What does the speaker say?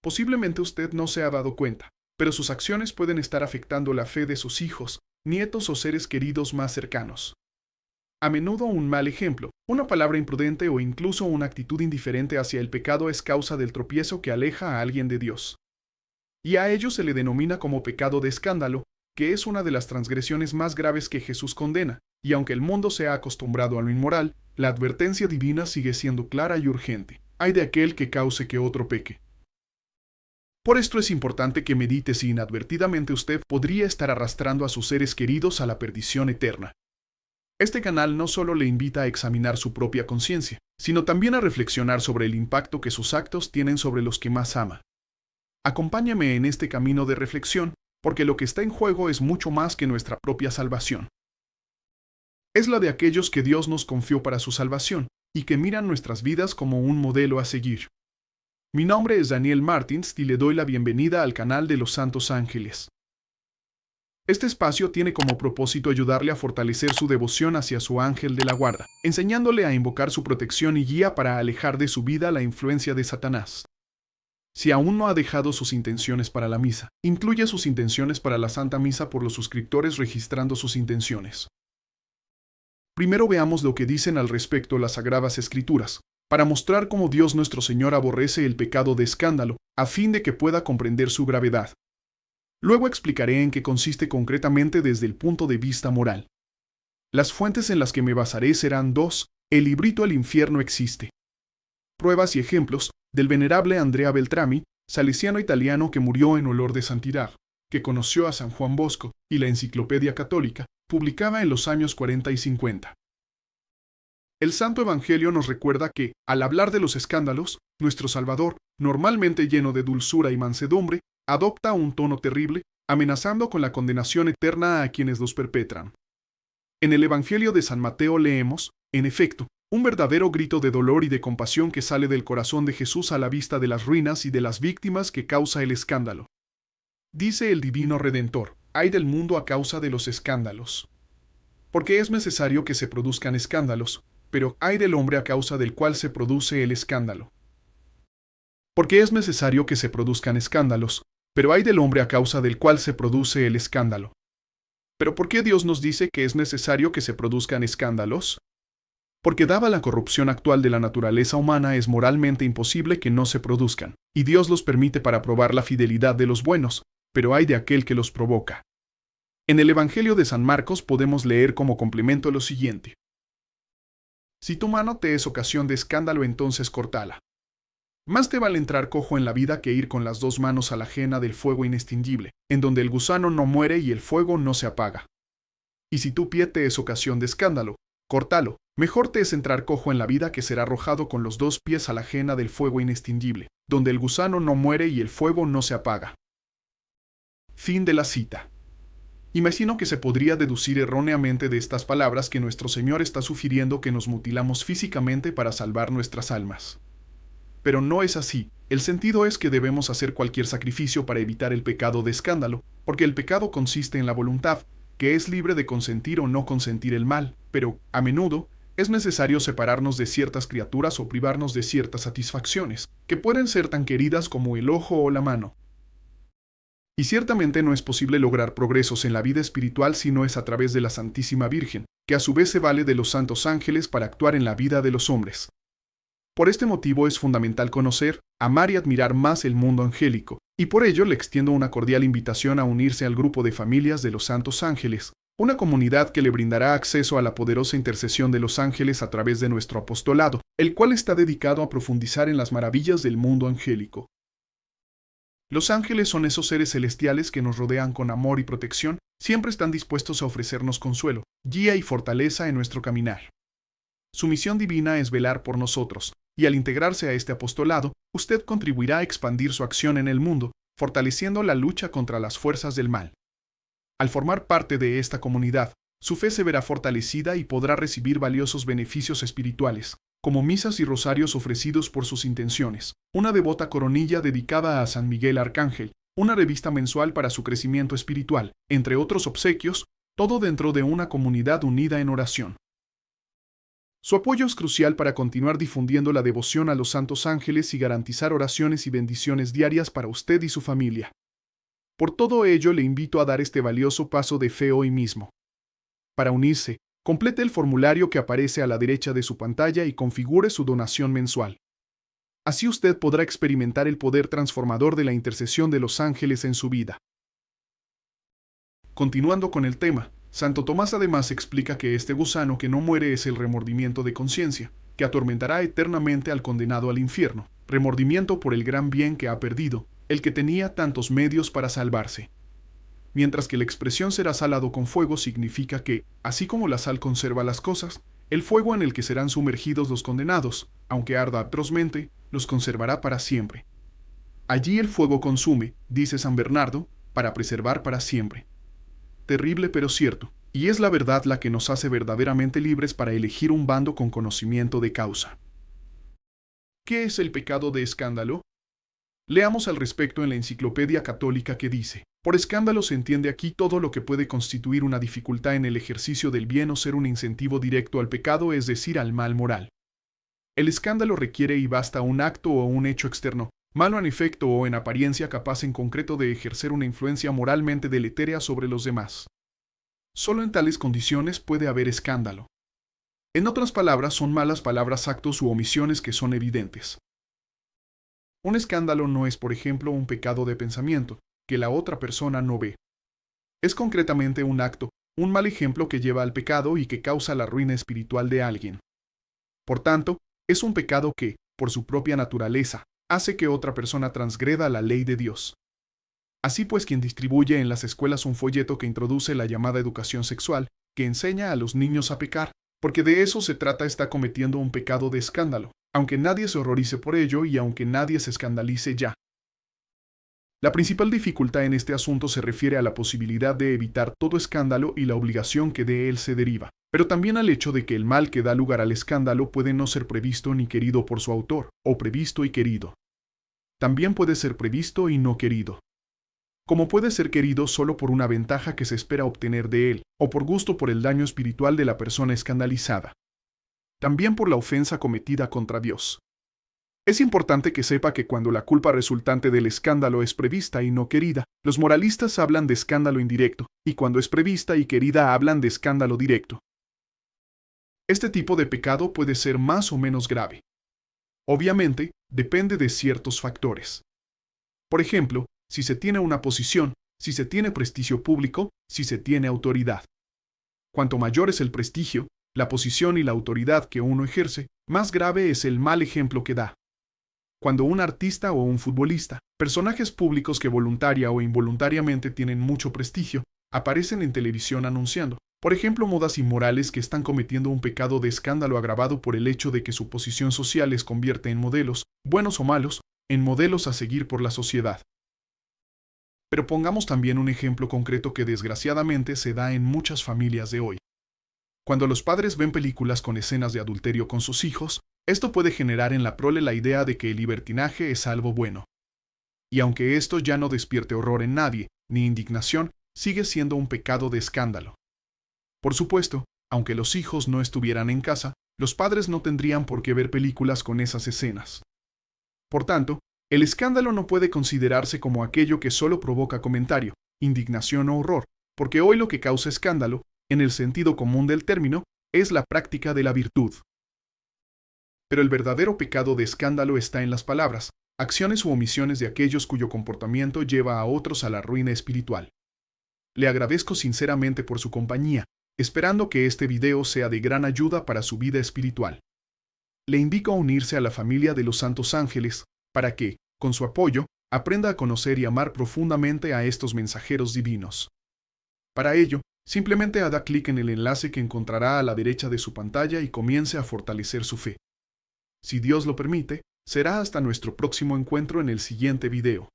Posiblemente usted no se ha dado cuenta, pero sus acciones pueden estar afectando la fe de sus hijos, nietos o seres queridos más cercanos. A menudo un mal ejemplo, una palabra imprudente o incluso una actitud indiferente hacia el pecado es causa del tropiezo que aleja a alguien de Dios. Y a ello se le denomina como pecado de escándalo, que es una de las transgresiones más graves que Jesús condena, y aunque el mundo se ha acostumbrado a lo inmoral, la advertencia divina sigue siendo clara y urgente. Ay de aquel que cause que otro peque. Por esto es importante que medite si inadvertidamente usted podría estar arrastrando a sus seres queridos a la perdición eterna. Este canal no solo le invita a examinar su propia conciencia, sino también a reflexionar sobre el impacto que sus actos tienen sobre los que más ama. Acompáñame en este camino de reflexión, porque lo que está en juego es mucho más que nuestra propia salvación. Es la de aquellos que Dios nos confió para su salvación, y que miran nuestras vidas como un modelo a seguir. Mi nombre es Daniel Martins y le doy la bienvenida al canal de los Santos Ángeles. Este espacio tiene como propósito ayudarle a fortalecer su devoción hacia su ángel de la guarda, enseñándole a invocar su protección y guía para alejar de su vida la influencia de Satanás. Si aún no ha dejado sus intenciones para la misa, incluya sus intenciones para la Santa Misa por los suscriptores registrando sus intenciones. Primero veamos lo que dicen al respecto las Sagradas Escrituras, para mostrar cómo Dios nuestro Señor aborrece el pecado de escándalo, a fin de que pueda comprender su gravedad. Luego explicaré en qué consiste concretamente desde el punto de vista moral. Las fuentes en las que me basaré serán dos: el librito El infierno existe. Pruebas y ejemplos del venerable Andrea Beltrami, salesiano italiano que murió en olor de santidad, que conoció a San Juan Bosco, y la Enciclopedia Católica, publicada en los años 40 y 50. El Santo Evangelio nos recuerda que, al hablar de los escándalos, nuestro Salvador, normalmente lleno de dulzura y mansedumbre, adopta un tono terrible, amenazando con la condenación eterna a quienes los perpetran. En el Evangelio de San Mateo leemos, en efecto, un verdadero grito de dolor y de compasión que sale del corazón de Jesús a la vista de las ruinas y de las víctimas que causa el escándalo. Dice el Divino Redentor: ay del mundo a causa de los escándalos. Porque es necesario que se produzcan escándalos, pero ay del hombre a causa del cual se produce el escándalo. Porque es necesario que se produzcan escándalos, pero ay del hombre a causa del cual se produce el escándalo. ¿Pero por qué Dios nos dice que es necesario que se produzcan escándalos? Porque dada la corrupción actual de la naturaleza humana es moralmente imposible que no se produzcan, y Dios los permite para probar la fidelidad de los buenos, pero ay de aquel que los provoca. En el Evangelio de San Marcos podemos leer como complemento lo siguiente: si tu mano te es ocasión de escándalo, entonces córtala. Más te vale entrar cojo en la vida que ir con las dos manos a la ajena del fuego inextinguible, en donde el gusano no muere y el fuego no se apaga. Y si tu pie te es ocasión de escándalo, córtalo. Mejor te es entrar cojo en la vida que ser arrojado con los dos pies a la ajena del fuego inextinguible, donde el gusano no muere y el fuego no se apaga. Fin de la cita. Imagino que se podría deducir erróneamente de estas palabras que nuestro Señor está sugiriendo que nos mutilamos físicamente para salvar nuestras almas. Pero no es así. El sentido es que debemos hacer cualquier sacrificio para evitar el pecado de escándalo, porque el pecado consiste en la voluntad, que es libre de consentir o no consentir el mal, pero, a menudo, es necesario separarnos de ciertas criaturas o privarnos de ciertas satisfacciones, que pueden ser tan queridas como el ojo o la mano. Y ciertamente no es posible lograr progresos en la vida espiritual si no es a través de la Santísima Virgen, que a su vez se vale de los santos ángeles para actuar en la vida de los hombres. Por este motivo es fundamental conocer, amar y admirar más el mundo angélico, y por ello le extiendo una cordial invitación a unirse al grupo de familias de los santos ángeles, una comunidad que le brindará acceso a la poderosa intercesión de los ángeles a través de nuestro apostolado, el cual está dedicado a profundizar en las maravillas del mundo angélico. Los ángeles son esos seres celestiales que nos rodean con amor y protección, siempre están dispuestos a ofrecernos consuelo, guía y fortaleza en nuestro caminar. Su misión divina es velar por nosotros, y al integrarse a este apostolado, usted contribuirá a expandir su acción en el mundo, fortaleciendo la lucha contra las fuerzas del mal. Al formar parte de esta comunidad, su fe se verá fortalecida y podrá recibir valiosos beneficios espirituales, como misas y rosarios ofrecidos por sus intenciones, una devota coronilla dedicada a San Miguel Arcángel, una revista mensual para su crecimiento espiritual, entre otros obsequios, todo dentro de una comunidad unida en oración. Su apoyo es crucial para continuar difundiendo la devoción a los santos ángeles y garantizar oraciones y bendiciones diarias para usted y su familia. Por todo ello, le invito a dar este valioso paso de fe hoy mismo. Para unirse, complete el formulario que aparece a la derecha de su pantalla y configure su donación mensual. Así usted podrá experimentar el poder transformador de la intercesión de los ángeles en su vida. Continuando con el tema, Santo Tomás además explica que este gusano que no muere es el remordimiento de conciencia, que atormentará eternamente al condenado al infierno, remordimiento por el gran bien que ha perdido, el que tenía tantos medios para salvarse. Mientras que la expresión será salado con fuego significa que, así como la sal conserva las cosas, el fuego en el que serán sumergidos los condenados, aunque arda atrozmente, los conservará para siempre. Allí el fuego consume, dice San Bernardo, para preservar para siempre. Terrible pero cierto, y es la verdad la que nos hace verdaderamente libres para elegir un bando con conocimiento de causa. ¿Qué es el pecado de escándalo? Leamos al respecto en la Enciclopedia Católica que dice: por escándalo se entiende aquí todo lo que puede constituir una dificultad en el ejercicio del bien o ser un incentivo directo al pecado, es decir, al mal moral. El escándalo requiere y basta un acto o un hecho externo, malo en efecto o en apariencia, capaz en concreto de ejercer una influencia moralmente deletérea sobre los demás. Solo en tales condiciones puede haber escándalo. En otras palabras, son malas palabras, actos u omisiones que son evidentes. Un escándalo no es, por ejemplo, un pecado de pensamiento, que la otra persona no ve. Es concretamente un acto, un mal ejemplo que lleva al pecado y que causa la ruina espiritual de alguien. Por tanto, es un pecado que, por su propia naturaleza, hace que otra persona transgreda la ley de Dios. Así pues, quien distribuye en las escuelas un folleto que introduce la llamada educación sexual, que enseña a los niños a pecar, porque de eso se trata, está cometiendo un pecado de escándalo, aunque nadie se horrorice por ello y aunque nadie se escandalice ya. La principal dificultad en este asunto se refiere a la posibilidad de evitar todo escándalo y la obligación que de él se deriva, pero también al hecho de que el mal que da lugar al escándalo puede no ser previsto ni querido por su autor, o previsto y querido. También puede ser previsto y no querido. Como puede ser querido solo por una ventaja que se espera obtener de él, o por gusto por el daño espiritual de la persona escandalizada. También por la ofensa cometida contra Dios. Es importante que sepa que cuando la culpa resultante del escándalo es prevista y no querida, los moralistas hablan de escándalo indirecto, y cuando es prevista y querida hablan de escándalo directo. Este tipo de pecado puede ser más o menos grave. Obviamente, depende de ciertos factores. Por ejemplo, si se tiene una posición, si se tiene prestigio público, si se tiene autoridad. Cuanto mayor es el prestigio, la posición y la autoridad que uno ejerce, más grave es el mal ejemplo que da. Cuando un artista o un futbolista, personajes públicos que voluntaria o involuntariamente tienen mucho prestigio, aparecen en televisión anunciando, por ejemplo, modas inmorales, que están cometiendo un pecado de escándalo agravado por el hecho de que su posición social les convierte en modelos, buenos o malos, en modelos a seguir por la sociedad. Pero pongamos también un ejemplo concreto que desgraciadamente se da en muchas familias de hoy. Cuando los padres ven películas con escenas de adulterio con sus hijos, esto puede generar en la prole la idea de que el libertinaje es algo bueno. Y aunque esto ya no despierte horror en nadie, ni indignación, sigue siendo un pecado de escándalo. Por supuesto, aunque los hijos no estuvieran en casa, los padres no tendrían por qué ver películas con esas escenas. Por tanto, el escándalo no puede considerarse como aquello que solo provoca comentario, indignación o horror, porque hoy lo que causa escándalo, en el sentido común del término, es la práctica de la virtud. Pero el verdadero pecado de escándalo está en las palabras, acciones u omisiones de aquellos cuyo comportamiento lleva a otros a la ruina espiritual. Le agradezco sinceramente por su compañía, esperando que este video sea de gran ayuda para su vida espiritual. Le invito a unirse a la familia de los Santos Ángeles, para que, con su apoyo, aprenda a conocer y amar profundamente a estos mensajeros divinos. Para ello, simplemente haga clic en el enlace que encontrará a la derecha de su pantalla y comience a fortalecer su fe. Si Dios lo permite, será hasta nuestro próximo encuentro en el siguiente video.